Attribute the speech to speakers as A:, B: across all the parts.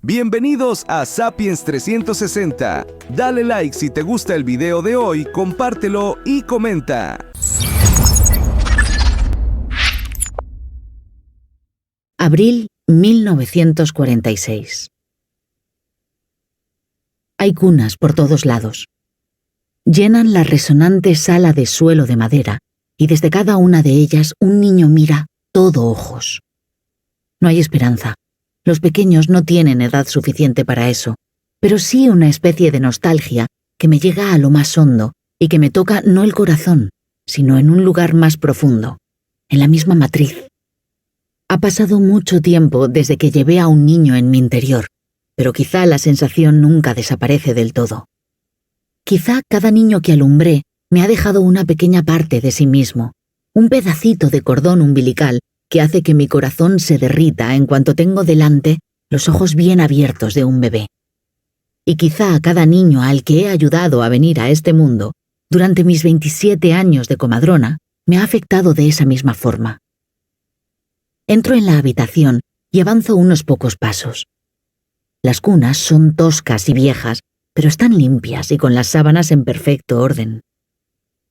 A: Bienvenidos a Sapiens 360. Dale like si te gusta el video de hoy, compártelo y comenta.
B: Abril 1946. Hay cunas por todos lados. Llenan la resonante sala de suelo de madera y desde cada una de ellas un niño mira, todo ojos. No hay esperanza. Los pequeños no tienen edad suficiente para eso, pero sí una especie de nostalgia que me llega a lo más hondo y que me toca no el corazón, sino en un lugar más profundo, en la misma matriz. Ha pasado mucho tiempo desde que llevé a un niño en mi interior, pero quizá la sensación nunca desaparece del todo. Quizá cada niño que alumbré me ha dejado una pequeña parte de sí mismo, un pedacito de cordón umbilical que hace que mi corazón se derrita en cuanto tengo delante los ojos bien abiertos de un bebé. Y quizá a cada niño al que he ayudado a venir a este mundo, durante mis 27 años de comadrona, me ha afectado de esa misma forma. Entro en la habitación y avanzo unos pocos pasos. Las cunas son toscas y viejas, pero están limpias y con las sábanas en perfecto orden.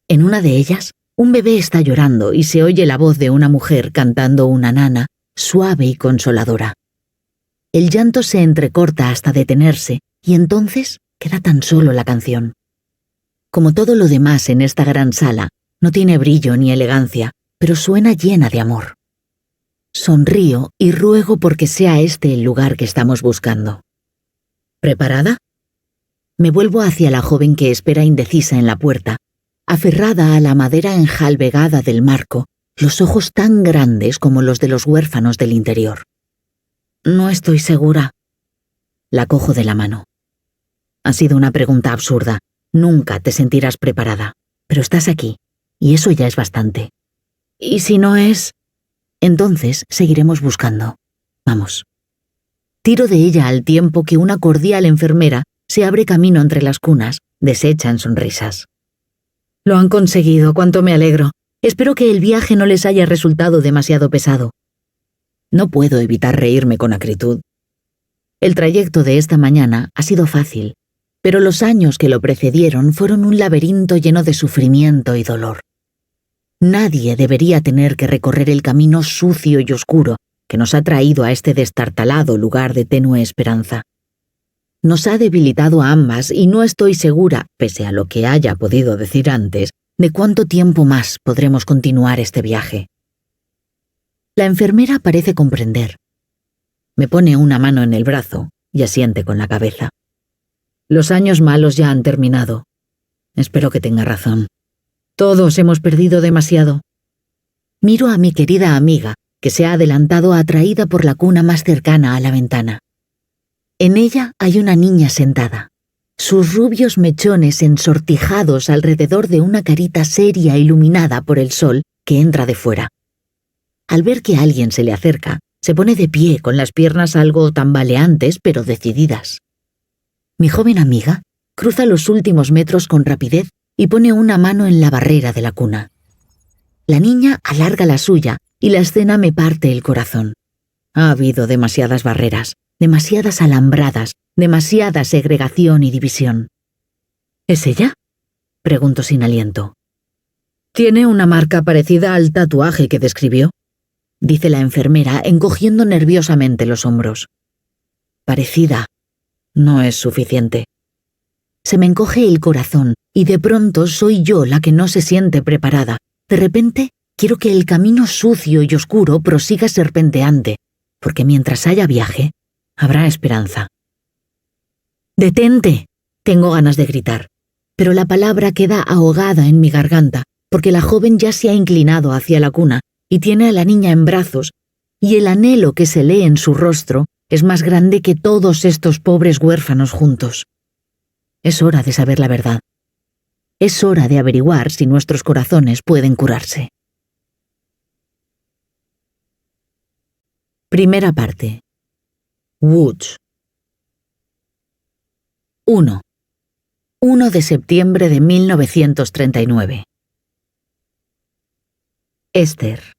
B: En una de ellas, un bebé está llorando y se oye la voz de una mujer cantando una nana, suave y consoladora. El llanto se entrecorta hasta detenerse y entonces queda tan solo la canción. Como todo lo demás en esta gran sala, no tiene brillo ni elegancia, pero suena llena de amor. Sonrío y ruego porque sea este el lugar que estamos buscando. ¿Preparada? Me vuelvo hacia la joven que espera indecisa en la puerta, aferrada a la madera enjalbegada del marco, los ojos tan grandes como los de los huérfanos del interior. No estoy segura. La cojo de la mano. Ha sido una pregunta absurda. Nunca te sentirás preparada. Pero estás aquí, y eso ya es bastante. ¿Y si no es? Entonces seguiremos buscando. Vamos. Tiro de ella al tiempo que una cordial enfermera se abre camino entre las cunas, deshecha en sonrisas. Lo han conseguido, cuánto me alegro. Espero que el viaje no les haya resultado demasiado pesado. No puedo evitar reírme con acritud. El trayecto de esta mañana ha sido fácil, pero los años que lo precedieron fueron un laberinto lleno de sufrimiento y dolor. Nadie debería tener que recorrer el camino sucio y oscuro que nos ha traído a este destartalado lugar de tenue esperanza. Nos ha debilitado a ambas y no estoy segura, pese a lo que haya podido decir antes, de cuánto tiempo más podremos continuar este viaje. La enfermera parece comprender. Me pone una mano en el brazo y asiente con la cabeza. Los años malos ya han terminado. Espero que tenga razón. Todos hemos perdido demasiado. Miro a mi querida amiga, que se ha adelantado atraída por la cuna más cercana a la ventana. En ella hay una niña sentada, sus rubios mechones ensortijados alrededor de una carita seria iluminada por el sol que entra de fuera. Al ver que alguien se le acerca, se pone de pie con las piernas algo tambaleantes pero decididas. Mi joven amiga cruza los últimos metros con rapidez y pone una mano en la barrera de la cuna. La niña alarga la suya y la escena me parte el corazón. Ha habido demasiadas barreras, demasiadas alambradas, demasiada segregación y división. ¿Es ella? Pregunto sin aliento. Tiene una marca parecida al tatuaje que describió, dice la enfermera encogiendo nerviosamente los hombros. Parecida. No es suficiente. Se me encoge el corazón y de pronto soy yo la que no se siente preparada. De repente, quiero que el camino sucio y oscuro prosiga serpenteante, porque mientras haya viaje, habrá esperanza. ¡Detente! Tengo ganas de gritar, pero la palabra queda ahogada en mi garganta, porque la joven ya se ha inclinado hacia la cuna y tiene a la niña en brazos, y el anhelo que se lee en su rostro es más grande que todos estos pobres huérfanos juntos. Es hora de saber la verdad. Es hora de averiguar si nuestros corazones pueden curarse. Primera parte. Woods. 1. 1 de septiembre de 1939. Esther.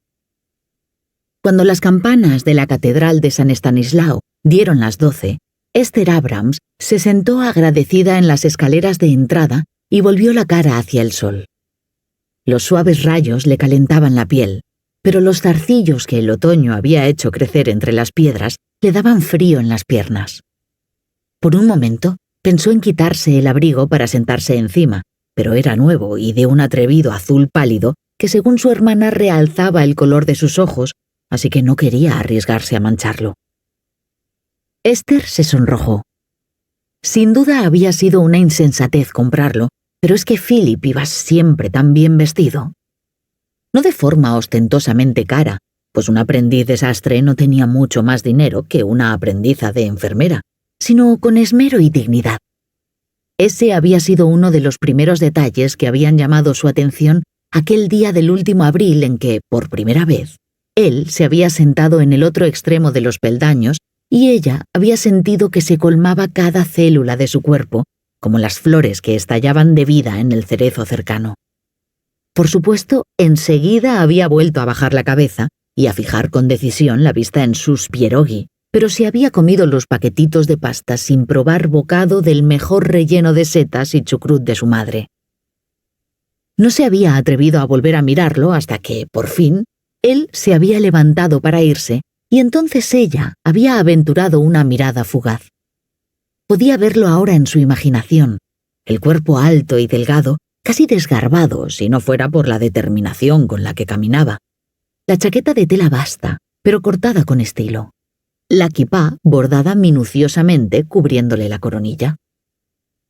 B: Cuando las campanas de la Catedral de San Estanislao dieron las 12, Esther Abrams se sentó agradecida en las escaleras de entrada y volvió la cara hacia el sol. Los suaves rayos le calentaban la piel, pero los zarcillos que el otoño había hecho crecer entre las piedras le daban frío en las piernas. Por un momento pensó en quitarse el abrigo para sentarse encima, pero era nuevo y de un atrevido azul pálido que según su hermana realzaba el color de sus ojos, así que no quería arriesgarse a mancharlo. Esther se sonrojó. Sin duda había sido una insensatez comprarlo, pero es que Philip iba siempre tan bien vestido. No de forma ostentosamente cara, pues un aprendiz de sastre no tenía mucho más dinero que una aprendiza de enfermera, sino con esmero y dignidad. Ese había sido uno de los primeros detalles que habían llamado su atención aquel día del último abril en que, por primera vez, él se había sentado en el otro extremo de los peldaños y ella había sentido que se colmaba cada célula de su cuerpo, como las flores que estallaban de vida en el cerezo cercano. Por supuesto, enseguida había vuelto a bajar la cabeza y a fijar con decisión la vista en sus pierogi, pero se había comido los paquetitos de pasta sin probar bocado del mejor relleno de setas y chucrut de su madre. No se había atrevido a volver a mirarlo hasta que, por fin, él se había levantado para irse y entonces ella había aventurado una mirada fugaz. Podía verlo ahora en su imaginación, el cuerpo alto y delgado, casi desgarbado si no fuera por la determinación con la que caminaba, la chaqueta de tela basta, pero cortada con estilo, la kipá bordada minuciosamente cubriéndole la coronilla.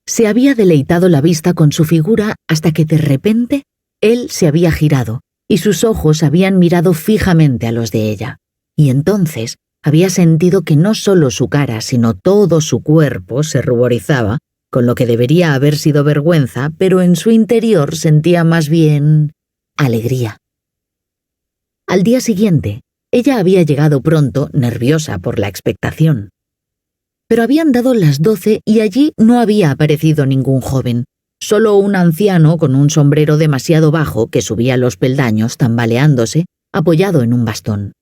B: Se había deleitado la vista con su figura hasta que de repente él se había girado y sus ojos habían mirado fijamente a los de ella, y entonces había sentido que no solo su cara, sino todo su cuerpo se ruborizaba, con lo que debería haber sido vergüenza, pero en su interior sentía más bien alegría. Al día siguiente, ella había llegado pronto, nerviosa por la expectación. Pero habían dado las 12 y allí no había aparecido ningún joven, solo un anciano con un sombrero demasiado bajo que subía los peldaños tambaleándose, apoyado en un bastón.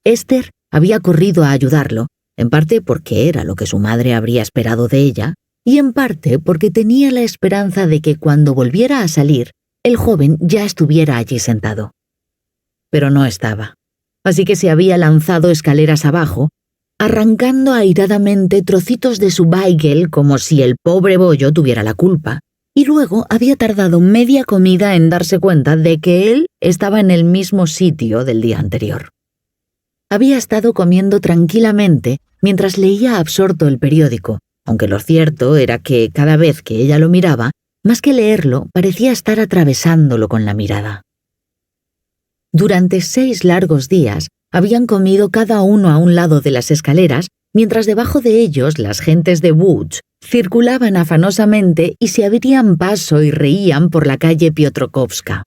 B: Esther había corrido a ayudarlo, en parte porque era lo que su madre habría esperado de ella, y en parte porque tenía la esperanza de que cuando volviera a salir, el joven ya estuviera allí sentado. Pero no estaba, así que se había lanzado escaleras abajo, arrancando airadamente trocitos de su bagel como si el pobre bollo tuviera la culpa, y luego había tardado media comida en darse cuenta de que él estaba en el mismo sitio del día anterior. Había estado comiendo tranquilamente mientras leía absorto el periódico, aunque lo cierto era que cada vez que ella lo miraba, más que leerlo, parecía estar atravesándolo con la mirada. Durante 6 largos días habían comido cada uno a un lado de las escaleras, mientras debajo de ellos las gentes de Łódź circulaban afanosamente y se abrían paso y reían por la calle Piotrkowska.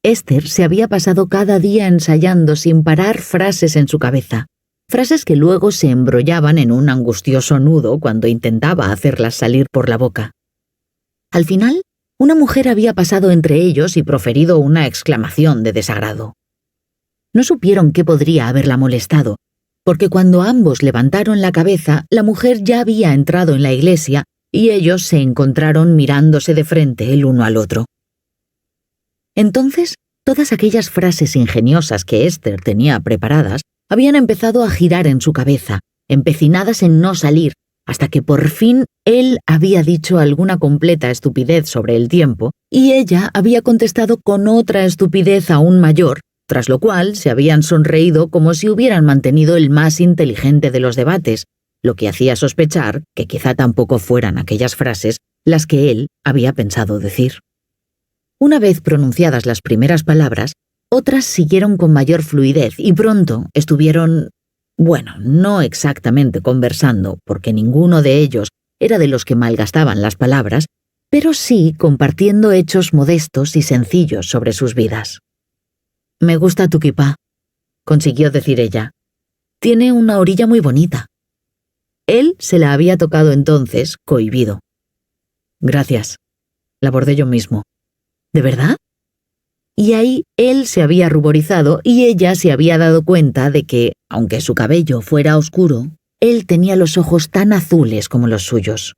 B: Esther se había pasado cada día ensayando sin parar frases en su cabeza, frases que luego se embrollaban en un angustioso nudo cuando intentaba hacerlas salir por la boca. Al final, una mujer había pasado entre ellos y proferido una exclamación de desagrado. No supieron qué podría haberla molestado, porque cuando ambos levantaron la cabeza, la mujer ya había entrado en la iglesia y ellos se encontraron mirándose de frente el uno al otro. Entonces, todas aquellas frases ingeniosas que Esther tenía preparadas habían empezado a girar en su cabeza, empecinadas en no salir, hasta que por fin él había dicho alguna completa estupidez sobre el tiempo y ella había contestado con otra estupidez aún mayor, tras lo cual se habían sonreído como si hubieran mantenido el más inteligente de los debates, lo que hacía sospechar que quizá tampoco fueran aquellas frases las que él había pensado decir. Una vez pronunciadas las primeras palabras, otras siguieron con mayor fluidez y pronto estuvieron, bueno, no exactamente conversando, porque ninguno de ellos era de los que malgastaban las palabras, pero sí compartiendo hechos modestos y sencillos sobre sus vidas. «Me gusta tu kipá», consiguió decir ella. «Tiene una orilla muy bonita». Él se la había tocado entonces, cohibido. «Gracias. La bordé yo mismo». «¿De verdad?» Y ahí él se había ruborizado y ella se había dado cuenta de que, aunque su cabello fuera oscuro, él tenía los ojos tan azules como los suyos.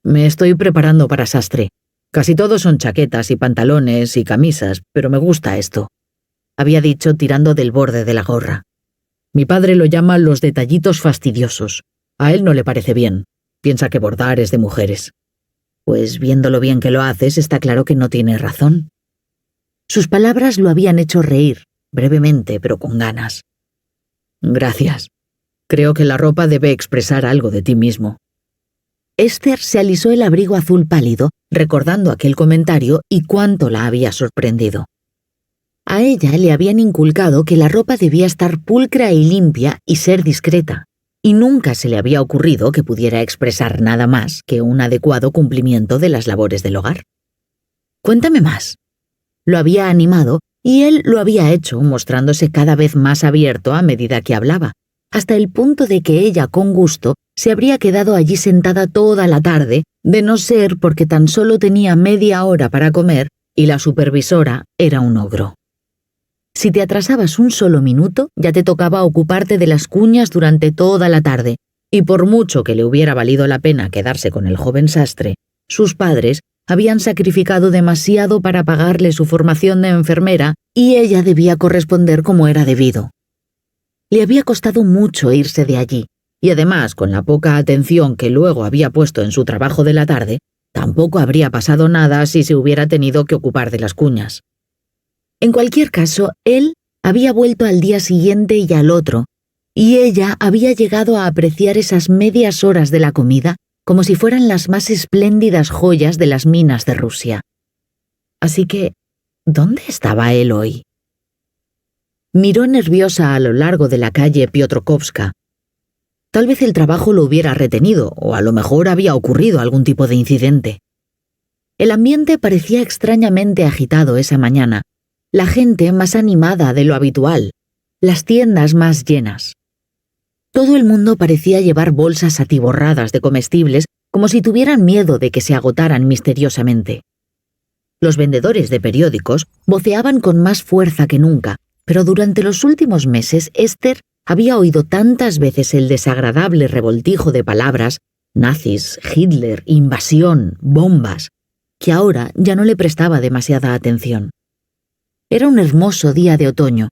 B: «Me estoy preparando para sastre. Casi todos son chaquetas y pantalones y camisas, pero me gusta esto», había dicho tirando del borde de la gorra. «Mi padre lo llama los detallitos fastidiosos. A él no le parece bien. Piensa que bordar es de mujeres». «Pues viendo lo bien que lo haces, está claro que no tienes razón». Sus palabras lo habían hecho reír, brevemente, pero con ganas. «Gracias. Creo que la ropa debe expresar algo de ti mismo». Esther se alisó el abrigo azul pálido, recordando aquel comentario y cuánto la había sorprendido. A ella le habían inculcado que la ropa debía estar pulcra y limpia y ser discreta, y nunca se le había ocurrido que pudiera expresar nada más que un adecuado cumplimiento de las labores del hogar. «Cuéntame más». Lo había animado y él lo había hecho, mostrándose cada vez más abierto a medida que hablaba, hasta el punto de que ella, con gusto, se habría quedado allí sentada toda la tarde, de no ser porque tan solo tenía media hora para comer y la supervisora era un ogro. Si te atrasabas un solo minuto, ya te tocaba ocuparte de las cuñas durante toda la tarde, y por mucho que le hubiera valido la pena quedarse con el joven sastre, sus padres habían sacrificado demasiado para pagarle su formación de enfermera y ella debía corresponder como era debido. Le había costado mucho irse de allí, y además, con la poca atención que luego había puesto en su trabajo de la tarde, tampoco habría pasado nada si se hubiera tenido que ocupar de las cuñas. En cualquier caso, él había vuelto al día siguiente y al otro, y ella había llegado a apreciar esas medias horas de la comida como si fueran las más espléndidas joyas de las minas de Rusia. Así que, ¿dónde estaba él hoy? Miró nerviosa a lo largo de la calle Piotrkovska. Tal vez el trabajo lo hubiera retenido, o a lo mejor había ocurrido algún tipo de incidente. El ambiente parecía extrañamente agitado esa mañana, la gente más animada de lo habitual, las tiendas más llenas. Todo el mundo parecía llevar bolsas atiborradas de comestibles como si tuvieran miedo de que se agotaran misteriosamente. Los vendedores de periódicos voceaban con más fuerza que nunca, pero durante los últimos meses Esther había oído tantas veces el desagradable revoltijo de palabras, nazis, Hitler, invasión, bombas, que ahora ya no le prestaba demasiada atención. Era un hermoso día de otoño,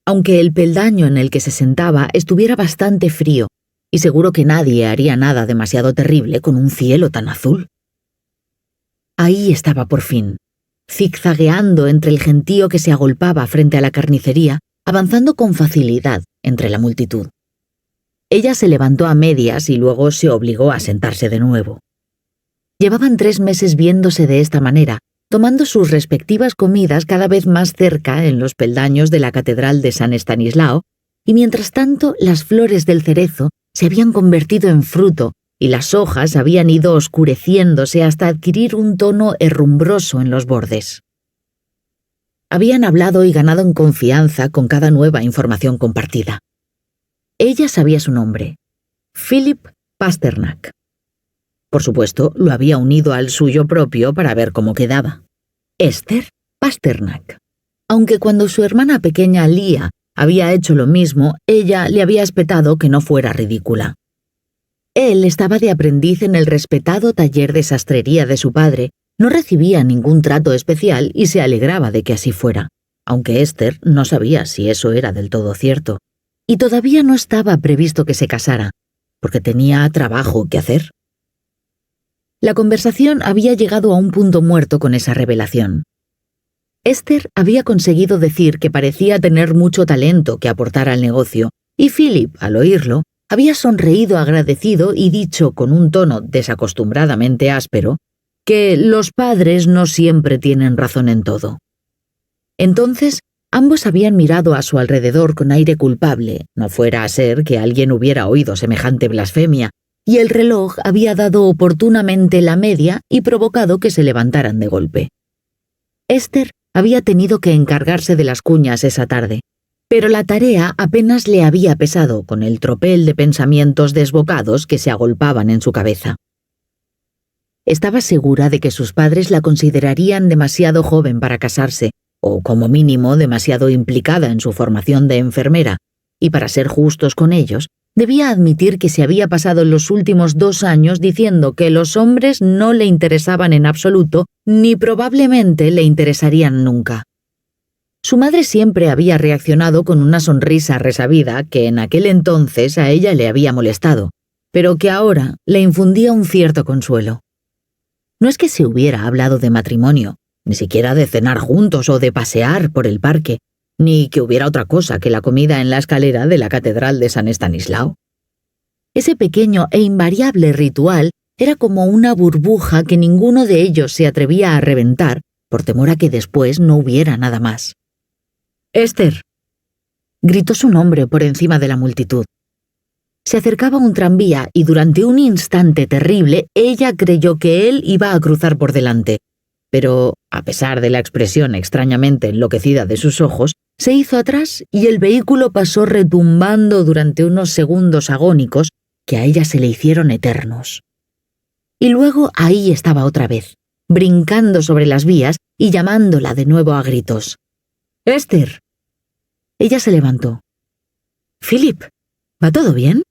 B: aunque el peldaño en el que se sentaba estuviera bastante frío, y seguro que nadie haría nada demasiado terrible con un cielo tan azul. Ahí estaba por fin, zigzagueando entre el gentío que se agolpaba frente a la carnicería, avanzando con facilidad entre la multitud. Ella se levantó a medias y luego se obligó a sentarse de nuevo. Llevaban 3 meses viéndose de esta manera, tomando sus respectivas comidas cada vez más cerca en los peldaños de la Catedral de San Estanislao, y mientras tanto las flores del cerezo se habían convertido en fruto y las hojas habían ido oscureciéndose hasta adquirir un tono herrumbroso en los bordes. Habían hablado y ganado en confianza con cada nueva información compartida. Ella sabía su nombre, Philip Pasternak. Por supuesto, lo había unido al suyo propio para ver cómo quedaba. Esther Pasternak. Aunque cuando su hermana pequeña Lía había hecho lo mismo, ella le había espetado que no fuera ridícula. Él estaba de aprendiz en el respetado taller de sastrería de su padre, no recibía ningún trato especial y se alegraba de que así fuera, aunque Esther no sabía si eso era del todo cierto. Y todavía no estaba previsto que se casara, porque tenía trabajo que hacer. La conversación había llegado a un punto muerto con esa revelación. Esther había conseguido decir que parecía tener mucho talento que aportar al negocio, y Philip, al oírlo, había sonreído agradecido y dicho con un tono desacostumbradamente áspero que los padres no siempre tienen razón en todo. Entonces, ambos habían mirado a su alrededor con aire culpable, no fuera a ser que alguien hubiera oído semejante blasfemia, y el reloj había dado oportunamente la media y provocado que se levantaran de golpe. Esther había tenido que encargarse de las cuñas esa tarde, pero la tarea apenas le había pesado con el tropel de pensamientos desbocados que se agolpaban en su cabeza. Estaba segura de que sus padres la considerarían demasiado joven para casarse, o como mínimo demasiado implicada en su formación de enfermera, y para ser justos con ellos, Debía admitir que se había pasado los últimos 2 años diciendo que los hombres no le interesaban en absoluto, ni probablemente le interesarían nunca. Su madre siempre había reaccionado con una sonrisa resabida que en aquel entonces a ella le había molestado, pero que ahora le infundía un cierto consuelo. No es que se hubiera hablado de matrimonio, ni siquiera de cenar juntos o de pasear por el parque, ni que hubiera otra cosa que la comida en la escalera de la Catedral de San Estanislao. Ese pequeño e invariable ritual era como una burbuja que ninguno de ellos se atrevía a reventar por temor a que después no hubiera nada más. «Esther», gritó su nombre por encima de la multitud. Se acercaba un tranvía y durante un instante terrible ella creyó que él iba a cruzar por delante, pero, a pesar de la expresión extrañamente enloquecida de sus ojos, se hizo atrás y el vehículo pasó retumbando durante unos segundos agónicos que a ella se le hicieron eternos. Y luego ahí estaba otra vez, brincando sobre las vías y llamándola de nuevo a gritos. «¡Esther!». Ella se levantó. «Philip, ¿va todo bien?»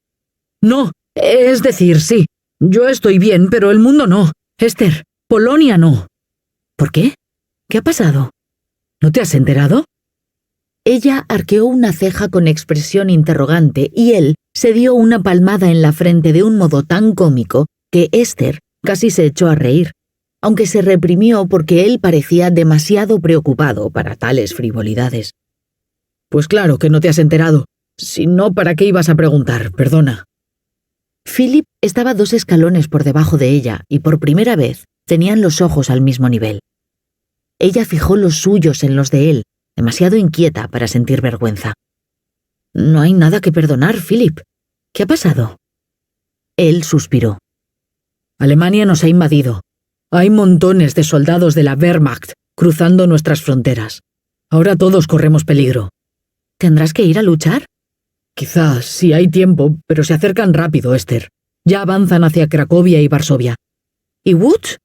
B: «No, es decir, sí. Yo estoy bien, pero el mundo no. Esther, Polonia no». «¿Por qué? ¿Qué ha pasado? ¿No te has enterado?» Ella arqueó una ceja con expresión interrogante y él se dio una palmada en la frente de un modo tan cómico que Esther casi se echó a reír, aunque se reprimió porque él parecía demasiado preocupado para tales frivolidades. «Pues claro que no te has enterado. Si no, ¿para qué ibas a preguntar? Perdona». Philip estaba 2 escalones por debajo de ella y por primera vez tenían los ojos al mismo nivel. Ella fijó los suyos en los de él, demasiado inquieta para sentir vergüenza. «No hay nada que perdonar, Philip. ¿Qué ha pasado?» Él suspiró. «Alemania nos ha invadido. Hay montones de soldados de la Wehrmacht cruzando nuestras fronteras. Ahora todos corremos peligro». «¿Tendrás que ir a luchar?» «Quizás, si hay tiempo, pero se acercan rápido, Esther. Ya avanzan hacia Cracovia y Varsovia». «¿Y Łódź?»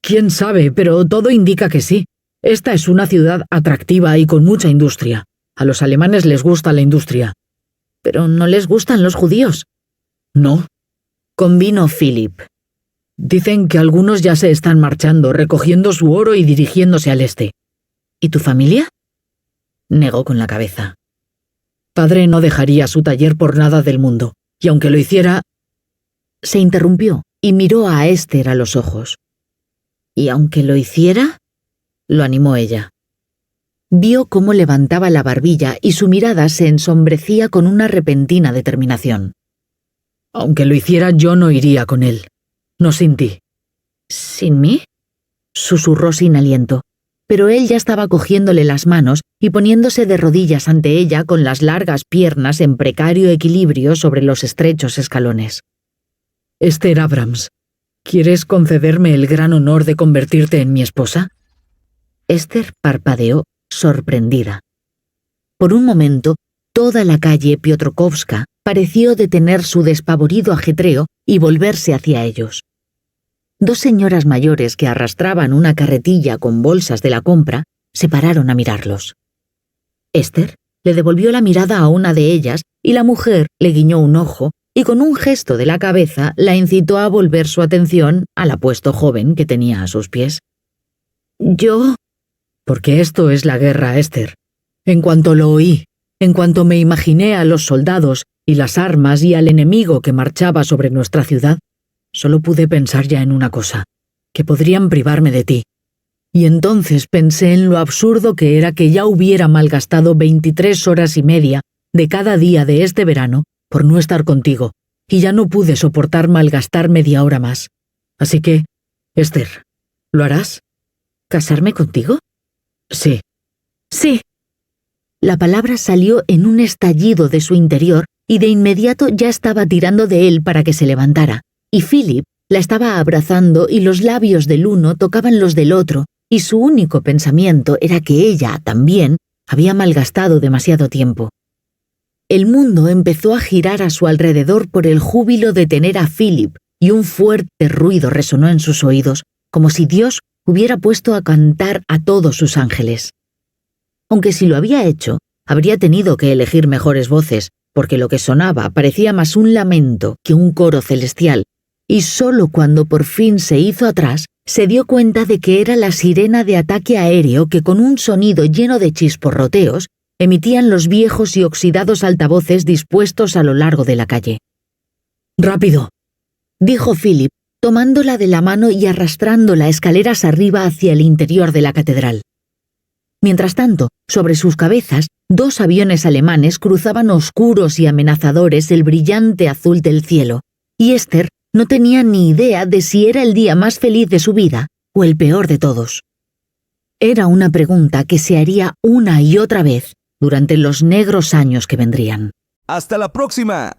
B: «Quién sabe, pero todo indica que sí. Esta es una ciudad atractiva y con mucha industria. A los alemanes les gusta la industria». «¿Pero no les gustan los judíos?» «No», convino Philip. «Dicen que algunos ya se están marchando, recogiendo su oro y dirigiéndose al este». «¿Y tu familia?» Negó con la cabeza. «Padre no dejaría su taller por nada del mundo, y aunque lo hiciera...». Se interrumpió y miró a Esther a los ojos. «¿Y aunque lo hiciera?», lo animó ella. Vio cómo levantaba la barbilla y su mirada se ensombrecía con una repentina determinación. «Aunque lo hiciera, yo no iría con él. No sin ti». «¿Sin mí?», susurró sin aliento, pero él ya estaba cogiéndole las manos y poniéndose de rodillas ante ella con las largas piernas en precario equilibrio sobre los estrechos escalones. «Esther Abrams, ¿quieres concederme el gran honor de convertirte en mi esposa?». Esther parpadeó, sorprendida. Por un momento, toda la calle Piotrkowska pareció detener su despavorido ajetreo y volverse hacia ellos. 2 señoras mayores que arrastraban una carretilla con bolsas de la compra se pararon a mirarlos. Esther le devolvió la mirada a una de ellas y la mujer le guiñó un ojo y con un gesto de la cabeza la incitó a volver su atención al apuesto joven que tenía a sus pies. «Yo...». «Porque esto es la guerra, Esther. En cuanto lo oí, en cuanto me imaginé a los soldados y las armas y al enemigo que marchaba sobre nuestra ciudad, solo pude pensar ya en una cosa, que podrían privarme de ti. Y entonces pensé en lo absurdo que era que ya hubiera malgastado 23 horas y media de cada día de este verano por no estar contigo, y ya no pude soportar malgastar media hora más. Así que, Esther, ¿lo harás?». «¿Casarme contigo?». «Sí». «Sí». La palabra salió en un estallido de su interior y de inmediato ya estaba tirando de él para que se levantara, y Philip la estaba abrazando y los labios del uno tocaban los del otro, y su único pensamiento era que ella, también, había malgastado demasiado tiempo. El mundo empezó a girar a su alrededor por el júbilo de tener a Philip, y un fuerte ruido resonó en sus oídos, como si Dios hubiera puesto a cantar a todos sus ángeles. Aunque si lo había hecho, habría tenido que elegir mejores voces, porque lo que sonaba parecía más un lamento que un coro celestial, y solo cuando por fin se hizo atrás, se dio cuenta de que era la sirena de ataque aéreo que con un sonido lleno de chisporroteos emitían los viejos y oxidados altavoces dispuestos a lo largo de la calle. «¡Rápido!», dijo Philip, tomándola de la mano y arrastrándola escaleras arriba hacia el interior de la catedral. Mientras tanto, sobre sus cabezas, 2 aviones alemanes cruzaban oscuros y amenazadores el brillante azul del cielo, y Esther no tenía ni idea de si era el día más feliz de su vida o el peor de todos. Era una pregunta que se haría una y otra vez durante los negros años que vendrían.
A: ¡Hasta la próxima!